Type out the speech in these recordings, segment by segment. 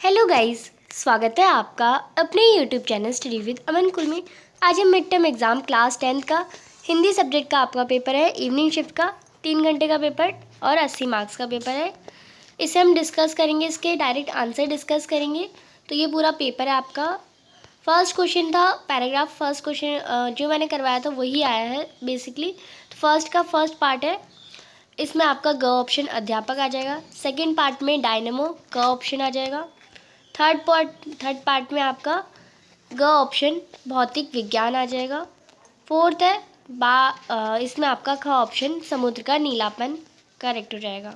Hello guys, स्वागत है आपका अपने यूट्यूब चैनल स्टडी विद अमन कुल में। आज हम mid term exam class 10th का हिंदी सब्जेक्ट का आपका पेपर है, इवनिंग शिफ्ट का 3 घंटे का पेपर और 80 मार्क्स का पेपर है। इसे हम डिस्कस करेंगे, इसके डायरेक्ट आंसर डिस्कस करेंगे। तो ये पूरा पेपर है आपका। फर्स्ट क्वेश्चन था पैराग्राफ, फर्स्ट क्वेश्चन जो मैंने करवाया था वही आया है बेसिकली। फर्स्ट का फर्स्ट पार्ट है, इसमें आपका ग ऑप्शन अध्यापक आ जाएगा। सेकेंड पार्ट में डायनेमो क ऑप्शन आ जाएगा। थर्ड पार्ट में आपका ग ऑप्शन भौतिक विज्ञान आ जाएगा। फोर्थ है इसमें आपका ख ऑप्शन समुद्र का नीलापन करेक्ट हो जाएगा।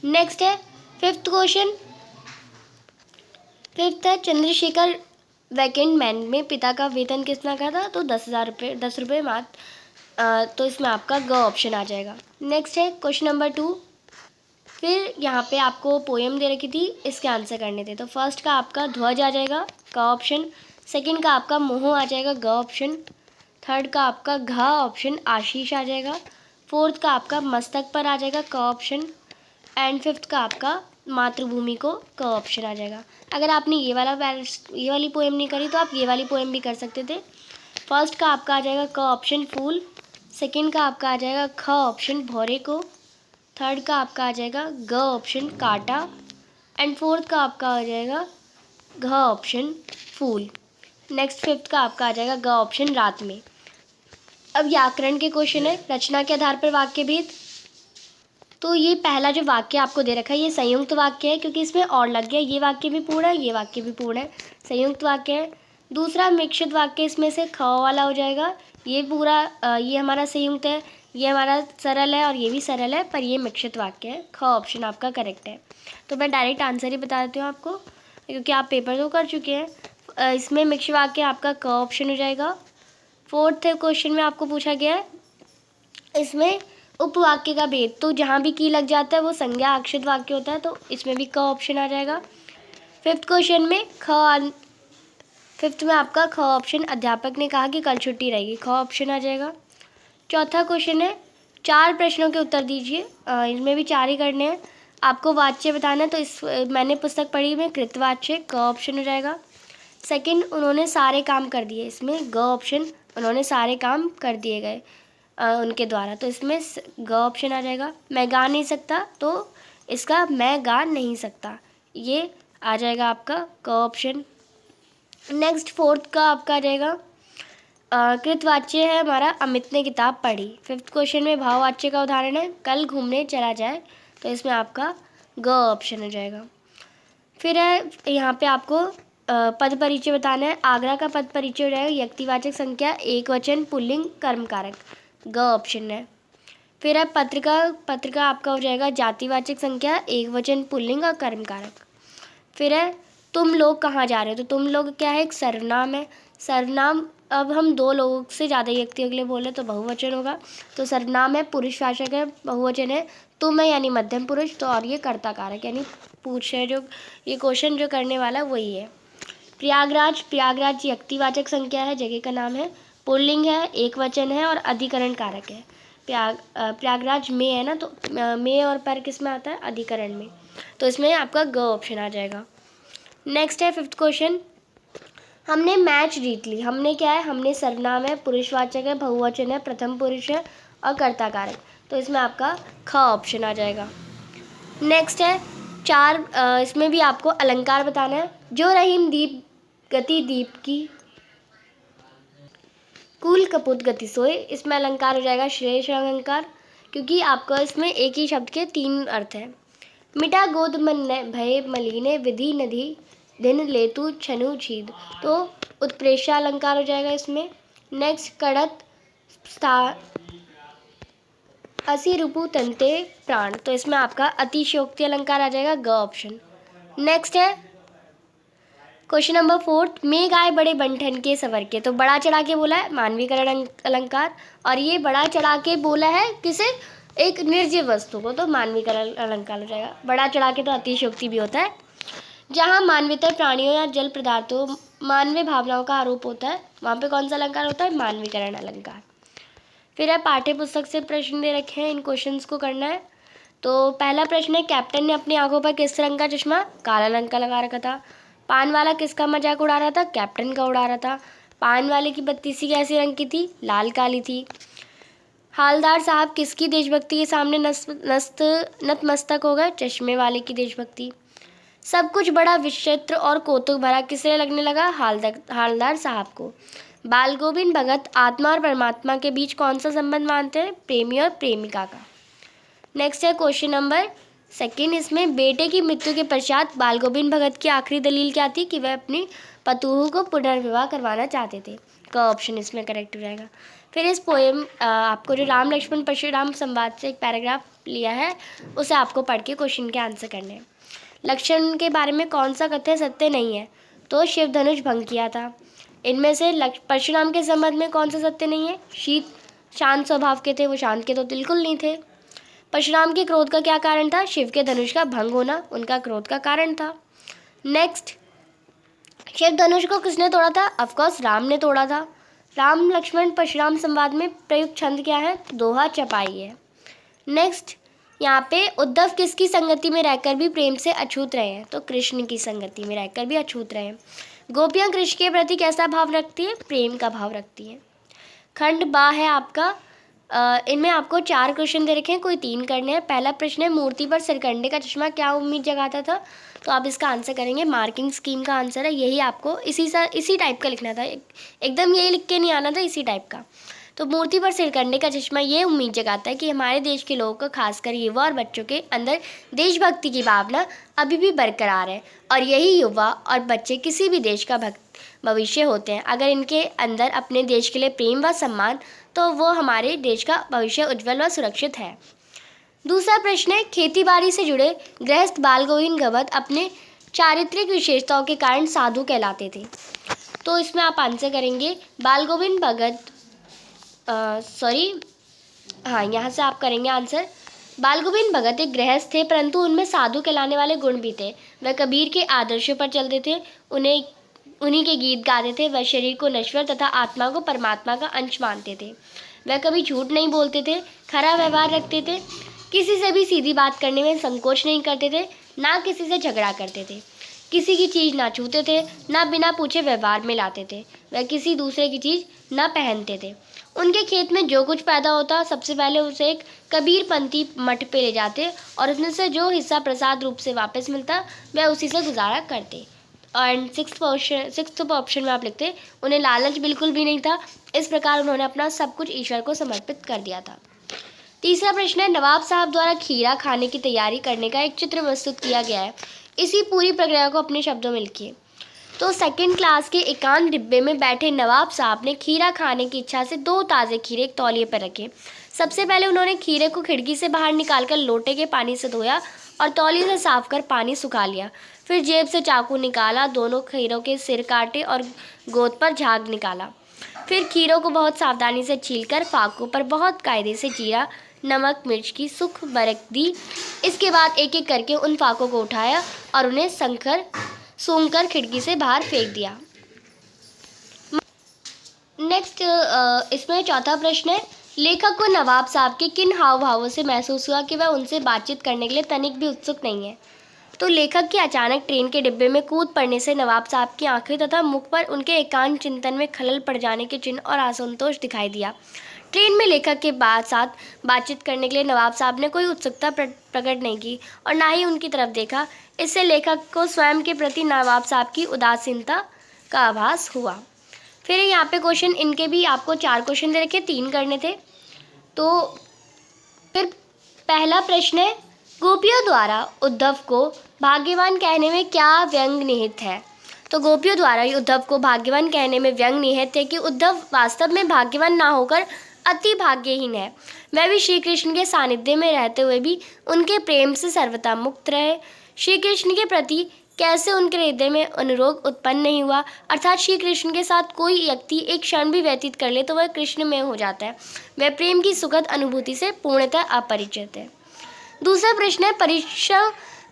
नेक्स्ट है फिफ्थ क्वेश्चन। फिफ्थ है चंद्रशेखर वैकेंट मैन में पिता का वेतन कितना का था, तो 10,000 रुपये, 10 रुपये मात्र। तो इसमें आपका ग ऑप्शन आ जाएगा। नेक्स्ट है क्वेश्चन नंबर 2। फिर यहाँ पे आपको पोएम दे रखी थी, इसके आंसर करने थे। तो फर्स्ट का आपका ध्वज आ जाएगा क ऑप्शन। सेकंड का आपका मोह आ जाएगा ग ऑप्शन। थर्ड का आपका घ ऑप्शन आशीष आ जाएगा। फोर्थ का आपका मस्तक पर आ जाएगा क ऑप्शन। एंड फिफ्थ का आपका मातृभूमि को क ऑप्शन आ जाएगा। अगर आपने ये वाली पोएम नहीं करी तो आप ये वाली पोएम भी कर सकते थे। फर्स्ट का आपका आ जाएगा क ऑप्शन फूल। सेकंड का आपका आ जाएगा ख ऑप्शन भौरे को। थर्ड का आपका आ जाएगा ग ऑप्शन काटा। एंड फोर्थ का आपका आ जाएगा घ ऑप्शन फूल। नेक्स्ट फिफ्थ का आपका आ जाएगा ग ऑप्शन रात में। अब व्याकरण के क्वेश्चन है, रचना के आधार पर वाक्य भेद। तो ये पहला जो वाक्य आपको दे रखा है ये संयुक्त वाक्य है, क्योंकि इसमें और लग गया। ये वाक्य भी पूर्ण है, ये वाक्य भी पूर्ण है, संयुक्त वाक्य है। दूसरा मिश्रित वाक्य, इसमें से ख वाला हो जाएगा। ये पूरा ये हमारा संयुक्त है, ये हमारा सरल है और ये भी सरल है, पर ये मिश्रित वाक्य है। ख ऑप्शन आपका करेक्ट है। तो मैं डायरेक्ट आंसर ही बता देती हूँ आपको, क्योंकि आप पेपर तो कर चुके हैं। इसमें मिश्रित वाक्य आपका क ऑप्शन हो जाएगा। फोर्थ क्वेश्चन में आपको पूछा गया है इसमें उपवाक्य का भेद। तो जहाँ भी की लग जाता है वो संज्ञा आश्रित वाक्य होता है, तो इसमें भी क ऑप्शन आ जाएगा। फिफ्थ क्वेश्चन में फिफ्थ में आपका ख ऑप्शन अध्यापक ने कहा कि कल छुट्टी रहेगी, ख ऑप्शन आ जाएगा। चौथा क्वेश्चन है 4 प्रश्नों के उत्तर दीजिए। इसमें भी 4 ही करने हैं। आपको वाच्य बताना है, तो इस मैंने पुस्तक पढ़ी में कृतवाच्य, क ऑप्शन हो जाएगा। सेकंड, उन्होंने सारे काम कर दिए, इसमें ग ऑप्शन, उन्होंने सारे काम कर दिए गए उनके द्वारा, तो इसमें ग ऑप्शन आ जाएगा। मैं गा नहीं सकता, तो इसका मैं गा नहीं सकता, ये आ जाएगा आपका क ऑप्शन। नेक्स्ट फोर्थ का आपका आ जाएगा कृतवाच्य है हमारा अमित ने किताब पढ़ी। फिफ्थ क्वेश्चन में भाववाच्य का उदाहरण है कल घूमने चला जाए, तो इसमें आपका ग ऑप्शन हो जाएगा। फिर है यहाँ पे आपको पद परिचय बताना है। आगरा का पद परिचय हो जाएगा व्यक्तिवाचक संख्या, एक वचन, पुल्लिंग, कर्मकारक, ग ऑप्शन है। फिर है पत्रिका आपका हो जाएगा जातिवाचक संख्या, एक वचन, पुल्लिंग और कर्मकारक। फिर है तुम लोग कहाँ जा रहे हो, तो तुम लोग क्या है, एक सर्वनाम है। सर्वनाम अब हम 2 लोगों से ज़्यादा व्यक्तियों के लिए बोले तो बहुवचन होगा, तो सर्वनाम है, पुरुषवाचक है, बहुवचन है। तुम है यानी मध्यम पुरुष, तो और ये कर्ता कारक यानी पूछ है, जो ये क्वेश्चन जो करने वाला है वही है। प्रयागराज व्यक्तिवाचक संख्या है, जगह का नाम है, पुल्लिंग है, एक वचन है और अधिकरण कारक है। प्रयागराज में है ना, तो में और पर किस में आता है, अधिकरण में, तो इसमें आपका ग ऑप्शन आ जाएगा। नेक्स्ट है फिफ्थ क्वेश्चन। हमने मैच जीत ली, हमने क्या है, हमने सर्वनाम है, पुरुषवाचक है, बहुवचन है, प्रथम पुरुष है और कर्ता कारक, तो इसमें आपका ख ऑप्शन आ जाएगा। नेक्स्ट है इसमें भी आपको अलंकार बताना है। जो रहीम दीप गति दीप की, कुल कपूत गति सोए, इसमें अलंकार हो जाएगा श्रेष्ठ अलंकार, क्योंकि आपका इसमें एक ही शब्द के 3 अर्थ है। मिटा गोद मन भय मलिने विधि नदी दिन लेतु छनु छीद, तो उत्प्रेक्षा अलंकार हो जाएगा इसमें। नेक्स्ट कड़त असी रूपु तंते प्राण, तो इसमें आपका अतिशयोक्ति अलंकार आ जाएगा, ग ऑप्शन। नेक्स्ट है क्वेश्चन नंबर 4। मेघ आए बड़े बंठन के सवर के, तो बड़ा चढ़ा के बोला है मानवीकरण अलंकार, और ये बड़ा चढ़ा के बोला है किसे, एक निर्जीव वस्तु को, तो मानवीकरण अलंकार हो जाएगा। बड़ा चढ़ा के तो अतिशयोक्ति भी होता है। जहाँ मानवीतर प्राणियों या जल पदार्थों मानवीय भावनाओं का आरोप होता है, वहाँ पे कौन सा अलंकार होता है, मानवीकरण अलंकार। फिर है पाठ्य पुस्तक से प्रश्न दे रखे हैं, इन क्वेश्चंस को करना है। तो पहला प्रश्न है, कैप्टन ने अपनी आंखों पर किस रंग का चश्मा काला रंग का लगा रखा था? पान वाला किसका मजाक उड़ा रहा था? कैप्टन का उड़ा रहा था। पान वाले की बत्तीसी कैसे रंग की थी? लाल काली थी। हालदार साहब किसकी देशभक्ति के सामने नतमस्तक हो गए? चश्मे वाले की देशभक्ति। सब कुछ बड़ा विचित्र और कौतुक भरा किसे लगने लगा? हालदार साहब को। बाल गोविंद भगत आत्मा और परमात्मा के बीच कौन सा संबंध मानते हैं? प्रेमी और प्रेमिका का। नेक्स्ट है क्वेश्चन नंबर 2। इसमें बेटे की मृत्यु के पश्चात बाल गोविंद भगत की आखिरी दलील क्या थी कि वह अपनी पतोहू को पुनर्विवाह करवाना चाहते थे? का ऑप्शन इसमें करेक्ट हो जाएगा। फिर इस पोएम आपको जो राम लक्ष्मण परशुराम संवाद से एक पैराग्राफ लिया है उसे आपको पढ़ के क्वेश्चन के आंसर करने हैं। लक्ष्मण के बारे में कौन सा कथ्य सत्य नहीं है? तो शिव धनुष भंग किया था। इनमें से परशुराम के संबंध में कौन सा सत्य नहीं है? शांत स्वभाव के थे, वो शांत के तो बिल्कुल नहीं थे। परशुराम के क्रोध का क्या कारण था? शिव के धनुष का भंग होना उनका क्रोध का कारण था। नेक्स्ट, शिव धनुष को किसने तोड़ा था? ऑफकोर्स राम ने तोड़ा था। राम लक्ष्मण परशुराम संवाद में प्रयुक्त छंद क्या है? दोहा चपाई है। नेक्स्ट, यहाँ पे उद्धव किसकी संगति में रहकर भी प्रेम से अछूत रहे हैं? तो कृष्ण की संगति में रहकर भी अछूत रहे हैं। गोपियाँ कृष्ण के प्रति कैसा भाव रखती है? प्रेम का भाव रखती है। खंड बा है आपका। इनमें आपको 4 क्वेश्चन दे रखे हैं, कोई 3 करने हैं। पहला प्रश्न है, मूर्ति पर सिरकंडे का चश्मा क्या उम्मीद जगाता था? तो आप इसका आंसर करेंगे, मार्किंग स्कीम का आंसर है। यही आपको इसी टाइप का लिखना था, एकदम यही लिख के नहीं आना था, इसी टाइप का। तो मूर्ति पर सिरकंडे का चश्मा ये उम्मीद जगाता है कि हमारे देश के लोगों को, खासकर युवा और बच्चों के अंदर देशभक्ति की भावना अभी भी बरकरार है, और यही युवा और बच्चे किसी भी देश का भविष्य होते हैं। अगर इनके अंदर अपने देश के लिए प्रेम व सम्मान, तो वो हमारे देश का भविष्य उज्जवल व सुरक्षित है। दूसरा प्रश्न है, खेती बाड़ी से जुड़े गृहस्थ बाल गोविंद भगत अपने चारित्रिक विशेषताओं के कारण साधु कहलाते थे। तो इसमें आप आंसर करेंगे, बाल गोविंद भगत यहाँ से आप करेंगे आंसर। बाल गोविंद भगत एक गृहस्थ थे, परंतु उनमें साधु कहलाने वाले गुण भी थे। वह कबीर के आदर्शों पर चलते थे, उन्हीं के गीत गाते थे। वह शरीर को नश्वर तथा आत्मा को परमात्मा का अंश मानते थे। वह कभी झूठ नहीं बोलते थे, खरा व्यवहार रखते थे, किसी से भी सीधी बात करने में संकोच नहीं करते थे, ना किसी से झगड़ा करते थे, किसी की चीज़ ना छूते थे, ना बिना पूछे व्यवहार में लाते थे। वह किसी दूसरे की चीज़ ना पहनते थे। उनके खेत में जो कुछ पैदा होता, सबसे पहले उसे एक कबीरपंथी मठ पे ले जाते, और उसमें से जो हिस्सा प्रसाद रूप से वापस मिलता, वह उसी से गुजारा करते। एंड सिक्स्थ ऑप्शन में आप लिखते, उन्हें लालच बिल्कुल भी नहीं था। इस प्रकार उन्होंने अपना सब कुछ ईश्वर को समर्पित कर दिया था। तीसरा प्रश्न है, नवाब साहब द्वारा खीरा खाने की तैयारी करने का एक चित्र प्रस्तुत किया गया है। इसी पूरी प्रक्रिया को अपने शब्दों में लिखिए। तो 2nd क्लास के एकांत डिब्बे में बैठे नवाब साहब ने खीरा खाने की इच्छा से 2 ताज़े खीरे एक तौलिए पर रखे। सबसे पहले उन्होंने खीरे को खिड़की से बाहर निकालकर लोटे के पानी से धोया और तौलिए से साफ कर पानी सुखा लिया। फिर जेब से चाकू निकाला, दोनों खीरों के सिर काटे और गोद पर झाग निकाला। फिर खीरों को बहुत सावधानी से छीलकर फाकों पर बहुत कायदे से चीरा, नमक मिर्च की सूख बरक दी। इसके बाद एक एक करके उन फाकों को उठाया और उन्हें सूंघकर खिड़की से बाहर फेंक दिया। नेक्स्ट, इसमें चौथा प्रश्न है, लेखक को नवाब साहब के किन हाव भावों से महसूस हुआ कि वह उनसे बातचीत करने के लिए तनिक भी उत्सुक नहीं है? तो लेखक के अचानक ट्रेन के डिब्बे में कूद पड़ने से नवाब साहब की आंखें तथा मुख पर उनके एकांत चिंतन में खलल पड़ जाने के चिन्ह और असंतोष दिखाई दिया। ट्रेन में लेखक के साथ बातचीत करने के लिए नवाब साहब ने कोई उत्सुकता प्रकट नहीं की और ना ही उनकी तरफ देखा। इससे लेखक को स्वयं के प्रति नवाब साहब की उदासीनता का आभास हुआ। फिर यहाँ पे क्वेश्चन, इनके भी आपको 4 क्वेश्चन दे रखे, 3 करने थे। तो फिर पहला प्रश्न है, गोपियों द्वारा उद्धव को भाग्यवान कहने में क्या व्यंग निहित है? तो गोपियों द्वारा उद्धव को भाग्यवान कहने में व्यंग निहित है कि उद्धव वास्तव में भाग्यवान ना होकर अति भाग्यहीन है। वह भी श्री कृष्ण के सानिध्य में रहते हुए भी उनके प्रेम से सर्वथा मुक्त रहे। श्री कृष्ण के प्रति कैसे उनके हृदय में अनुराग उत्पन्न नहीं हुआ? अर्थात श्री कृष्ण के साथ कोई व्यक्ति एक क्षण भी व्यतीत कर ले तो वह कृष्ण में हो जाता है। वह प्रेम की सुखद अनुभूति से पूर्णतः अपरिचित है। दूसरा प्रश्न है,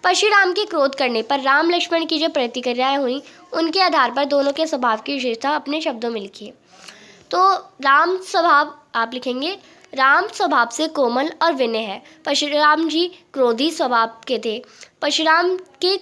परशुराम के क्रोध करने पर राम लक्ष्मण की जो प्रतिक्रियाएं हुई, उनके आधार पर दोनों के स्वभाव की विशेषता अपने शब्दों में लिखिए। तो राम स्वभाव आप लिखेंगे, राम स्वभाव से कोमल और विनय है। परशुराम जी क्रोधी स्वभाव के थे। परशुराम के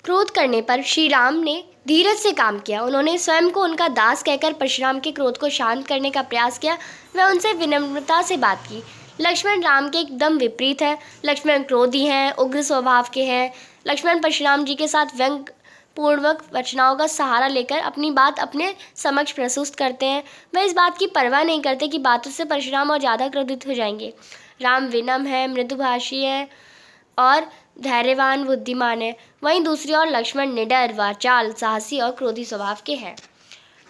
क्रोध करने पर श्री राम ने धीरज से काम किया। उन्होंने स्वयं को उनका दास कहकर परशुराम के क्रोध को शांत करने का प्रयास किया। वह उनसे विनम्रता से बात की। लक्ष्मण राम के एकदम विपरीत है। लक्ष्मण क्रोधी हैं, उग्र स्वभाव के हैं। लक्ष्मण परशुराम जी के साथ व्यंग पूर्वक वचनाओं का सहारा लेकर अपनी बात अपने समक्ष प्रस्तुत करते हैं। वह इस बात की परवाह नहीं करते कि बातों से परशुराम और ज़्यादा क्रोधित हो जाएंगे। राम विनम्र है, मृदुभाषी है और धैर्यवान बुद्धिमान है। वहीं दूसरी ओर लक्ष्मण निडर, वाचाल, साहसी और क्रोधी स्वभाव के हैं।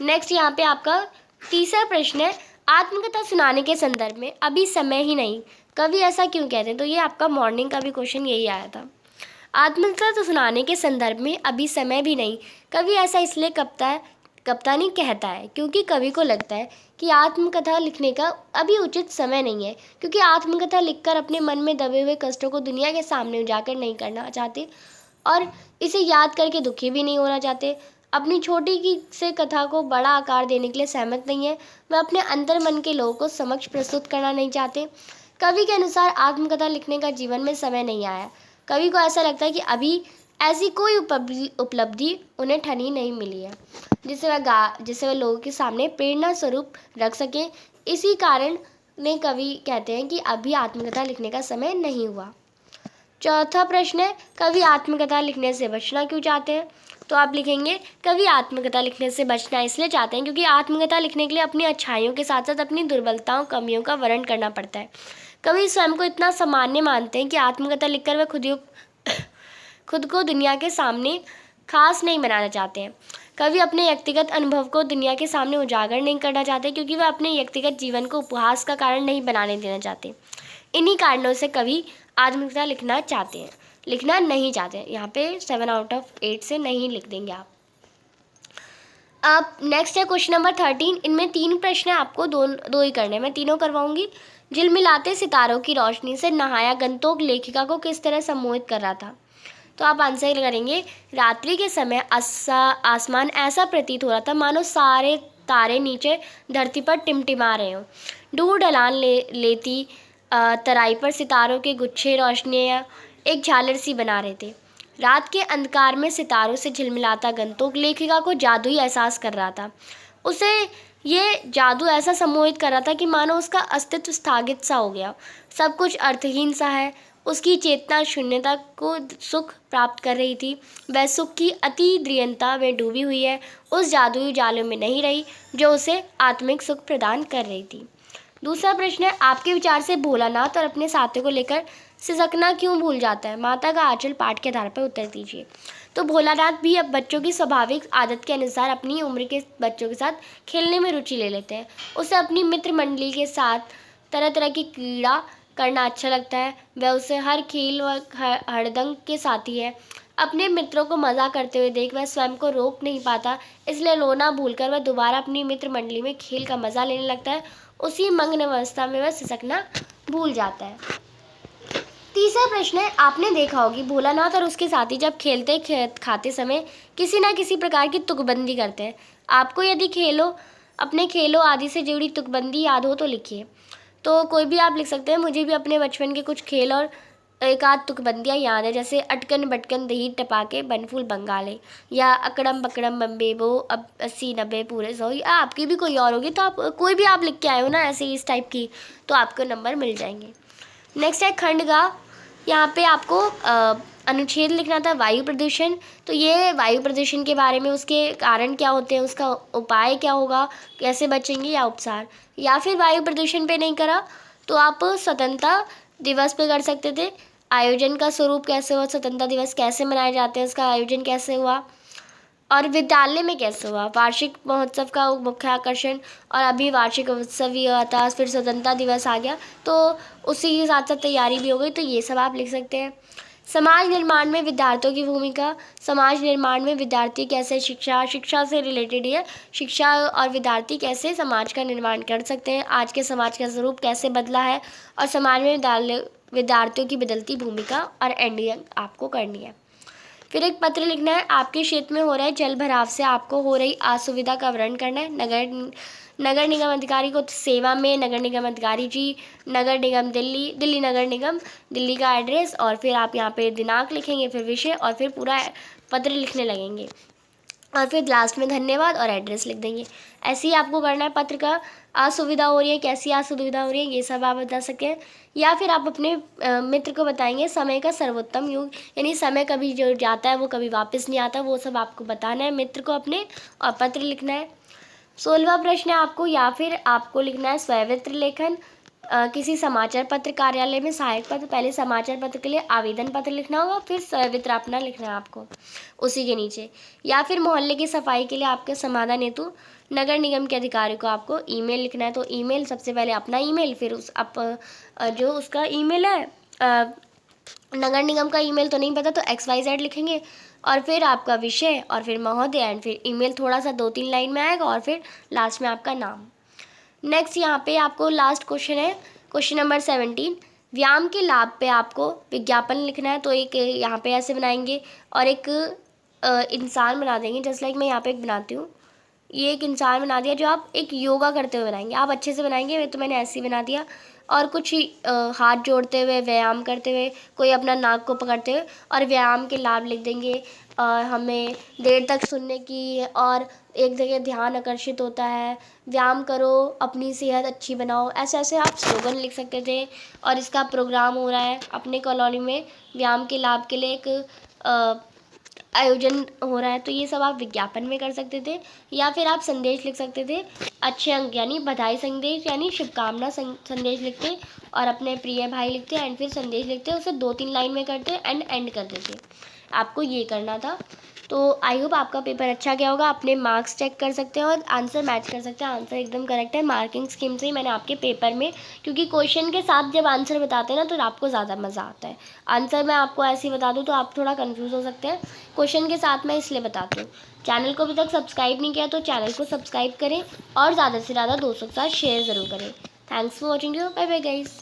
नेक्स्ट यहाँ पे आपका तीसरा प्रश्न है, आत्मकथा सुनाने के संदर्भ में अभी समय ही नहीं, कवि ऐसा क्यों कहते हैं? तो ये आपका मॉर्निंग का भी क्वेश्चन यही आया था। आत्मकथा तो सुनाने के संदर्भ में अभी समय भी नहीं, कवि ऐसा इसलिए कविता नहीं कहता है क्योंकि कवि को लगता है कि आत्मकथा लिखने का अभी उचित समय नहीं है, क्योंकि आत्मकथा लिखकर अपने मन में दबे हुए कष्टों को दुनिया के सामने उजागर नहीं करना चाहते और इसे याद करके दुखी भी नहीं होना चाहते। अपनी छोटी की से कथा को बड़ा आकार देने के लिए सहमत नहीं है। वह अपने अंतर मन के लोगों को समक्ष प्रस्तुत करना नहीं चाहते। कवि के अनुसार आत्मकथा लिखने का जीवन में समय नहीं आया। कवि को ऐसा लगता है कि अभी ऐसी कोई उपलब्धि उन्हें ठनी नहीं मिली है जिसे वह लोगों के सामने प्रेरणा स्वरूप रख सके। इसी कारण ने कवि कहते हैं कि अभी आत्मकथा लिखने का समय नहीं हुआ। चौथा प्रश्न है, कवि आत्मकथा लिखने से बचना क्यों चाहते हैं? तो आप लिखेंगे, कवि आत्मकथा लिखने से बचना इसलिए चाहते हैं क्योंकि आत्मकथा लिखने के लिए अपनी अच्छाइयों के साथ साथ अपनी दुर्बलताओं, कमियों का वर्णन करना पड़ता है। कवि स्वयं को इतना सामान्य मानते हैं कि आत्मकथा लिखकर वह खुद को दुनिया के सामने खास नहीं बनाना चाहते हैं। कवि अपने व्यक्तिगत अनुभव को दुनिया के सामने उजागर नहीं करना चाहते क्योंकि वह अपने व्यक्तिगत जीवन को उपहास का कारण नहीं बनाने देना चाहते। इन्हीं कारणों से कवि आत्मकथा लिखना नहीं चाहते। यहाँ पे 7 आउट ऑफ 8 से नहीं लिख देंगे आप। अब नेक्स्ट है क्वेश्चन नंबर 13। इनमें 3 प्रश्न आपको दो ही करने, मैं तीनों करवाऊंगी। झिलमिलाते सितारों की रोशनी से नहाया गंतोक लेखिका को किस तरह सम्मोहित कर रहा था? तो आप आंसर करेंगे, रात्रि के समय आसमान ऐसा प्रतीत हो रहा था मानो सारे तारे नीचे धरती पर टिमटिमा रहे हों। दूर ढलान लेती तराई पर सितारों के गुच्छे रोशनियाँ एक झालर सी बना रहे थे। रात के अंधकार में सितारों से झिलमिलाता गंतोक लेखिका को जादुई एहसास कर रहा था। उसे ये जादू ऐसा सम्मोहित कर रहा था कि मानो उसका अस्तित्व स्थगित सा हो गया। सब कुछ अर्थहीन सा है। उसकी चेतना शून्यता को सुख प्राप्त कर रही थी। वह सुख की अति दृढ़ता में डूबी हुई है, उस जादुई जालों में नहीं रही जो उसे आत्मिक सुख प्रदान कर रही थी। दूसरा प्रश्न है, आपके विचार से भोलानाथ और अपने साथियों को लेकर सिसकना क्यों भूल जाता है? माता का आंचल पाठ के आधार पर उत्तर दीजिए। तो भोलानाथ भी अब बच्चों की स्वाभाविक आदत के अनुसार अपनी उम्र के बच्चों के साथ खेलने में रुचि ले लेते हैं। उसे अपनी मित्र मंडली के साथ तरह तरह की क्रीड़ा करना अच्छा लगता है। वह उसे हर खेल व हड़दंग के साथी है। अपने मित्रों को मज़ा करते हुए देख वह स्वयं को रोक नहीं पाता, इसलिए रोना भूलकर वह दोबारा अपनी मित्र मंडली में खेल का मज़ा लेने लगता है। उसी मग्न अवस्था में वह सिसकना भूल जाता है। तीसरा प्रश्न है, आपने देखा होगी भोलानाथ और उसके साथी जब खेलते खाते समय किसी न किसी प्रकार की तुकबंदी करते हैं। आपको यदि अपने खेलों आदि से जुड़ी तुकबंदी याद हो तो लिखिए। तो कोई भी आप लिख सकते हैं। मुझे भी अपने बचपन के कुछ खेल और एक आध तुकबंदियाँ याद है, जैसे अटकन बटकन दही टपाके बनफूल बंगाले, या अकड़म बकड़म बम्बे बो अब 80 90 पूरे 100। या आपकी भी कोई और होगी तो आप कोई भी आप लिख के आए हो ना ऐसे इस टाइप की, तो आपको नंबर मिल जाएंगे। नेक्स्ट है खंडगा। यहाँ पे आपको अनुच्छेद लिखना था वायु प्रदूषण। तो ये वायु प्रदूषण के बारे में, उसके कारण क्या होते हैं, उसका उपाय क्या होगा, कैसे बचेंगे, या उपचार। या फिर वायु प्रदूषण पे नहीं करा तो आप स्वतंत्रता दिवस पे कर सकते थे। आयोजन का स्वरूप कैसे हुआ, स्वतंत्रता दिवस कैसे मनाए जाते हैं, उसका आयोजन कैसे हुआ, और विद्यालय में कैसे हुआ, वार्षिक महोत्सव का मुख्य आकर्षण। और अभी वार्षिक उत्सव ही हुआ था, फिर स्वतंत्रता दिवस आ गया तो उसी के साथ साथ तैयारी भी हो गई, तो ये सब आप लिख सकते हैं। समाज निर्माण में विद्यार्थियों की भूमिका। समाज निर्माण में विद्यार्थी कैसे शिक्षा से रिलेटेड है। शिक्षा और विद्यार्थी कैसे समाज का निर्माण कर सकते हैं, आज के समाज का स्वरूप कैसे बदला है, और समाज में विद्यार्थियों की बदलती भूमिका और एंडिंग आपको करनी है। फिर एक पत्र लिखना है, आपके क्षेत्र में हो रहे जल भराव से आपको हो रही असुविधा का वर्णन करना है। नगर निगम अधिकारी को सेवा में, नगर निगम अधिकारी जी, नगर निगम दिल्ली, दिल्ली नगर निगम, दिल्ली का एड्रेस, और फिर आप यहाँ पे दिनांक लिखेंगे, फिर विषय, और फिर पूरा पत्र लिखने लगेंगे, और फिर लास्ट में धन्यवाद और एड्रेस लिख देंगे। ऐसे ही आपको करना है। पत्र का असुविधा हो रही है, कैसी असुविधा हो रही है, ये सब आप बता सकते हैं। या फिर आप अपने मित्र को बताएंगे समय का सर्वोत्तम योग, यानी समय कभी जो जाता है वो कभी वापस नहीं आता, वो सब आपको बताना है मित्र को अपने, और पत्र लिखना है। 16वां प्रश्न है आपको, या फिर आपको लिखना है स्ववित्र लेखन, किसी समाचार पत्र कार्यालय में सहायक पत्र। पहले समाचार पत्र के लिए आवेदन पत्र लिखना होगा, फिर स्ववित्र अपना लिखना है आपको उसी के नीचे। या फिर मोहल्ले की सफाई के लिए आपके समाधान हेतु नगर निगम के अधिकारी को आपको ईमेल लिखना है। तो ईमेल सबसे पहले अपना ईमेल, फिर उस जो उसका ईमेल है, नगर निगम का ईमेल तो नहीं पता तो XYZ लिखेंगे, और फिर आपका विषय, और फिर महोदय, एंड फिर ईमेल थोड़ा सा 2-3 लाइन में आएगा, और फिर लास्ट में आपका नाम। नेक्स्ट यहाँ पे आपको लास्ट क्वेश्चन है, क्वेश्चन नंबर 17। व्यायाम के लाभ पे आपको विज्ञापन लिखना है। तो एक यहाँ पे ऐसे बनाएंगे, और एक इंसान बना देंगे, जस्ट लाइक मैं यहाँ पे एक बनाती हूँ। ये एक इंसान बना दिया जो आप एक योगा करते हुए बनाएंगे, आप अच्छे से बनाएंगे, तो मैंने ऐसे ही बना दिया। और कुछ हाथ जोड़ते हुए, व्यायाम करते हुए, कोई अपना नाक को पकड़ते हुए, और व्यायाम के लाभ लिख देंगे। हमें देर तक सुनने की, और एक जगह ध्यान आकर्षित होता है, व्यायाम करो, अपनी सेहत अच्छी बनाओ, ऐसे ऐसे आप स्लोगन लिख सकते थे। और इसका प्रोग्राम हो रहा है अपने कॉलोनी में, व्यायाम के लाभ के लिए एक आयोजन हो रहा है, तो ये सब आप विज्ञापन में कर सकते थे। या फिर आप संदेश लिख सकते थे, अच्छे अंक यानी बधाई संदेश यानी शुभकामना संदेश लिखते, और अपने प्रिय भाई लिखते, एंड फिर संदेश लिखते, उसे 2-3 लाइन में करते एंड एंड कर देते। आपको ये करना था। तो आई होप आपका पेपर अच्छा गया होगा। अपने मार्क्स चेक कर सकते हैं और आंसर मैच कर सकते हैं। आंसर एकदम करेक्ट है, मार्किंग स्कीम से ही मैंने आपके पेपर में, क्योंकि क्वेश्चन के साथ जब आंसर बताते हैं ना तो आपको ज़्यादा मज़ा आता है। आंसर मैं आपको ऐसे ही बता दूँ तो आप थोड़ा कन्फ्यूज़ हो सकते हैं, क्वेश्चन के साथ मैं इसलिए बताती हूँ। चैनल को अभी तक सब्सक्राइब नहीं किया तो चैनल को सब्सक्राइब करें, और ज़्यादा से ज़्यादा दोस्तों के साथ शेयर ज़रूर करें। Thanks for watching you, bye bye guys.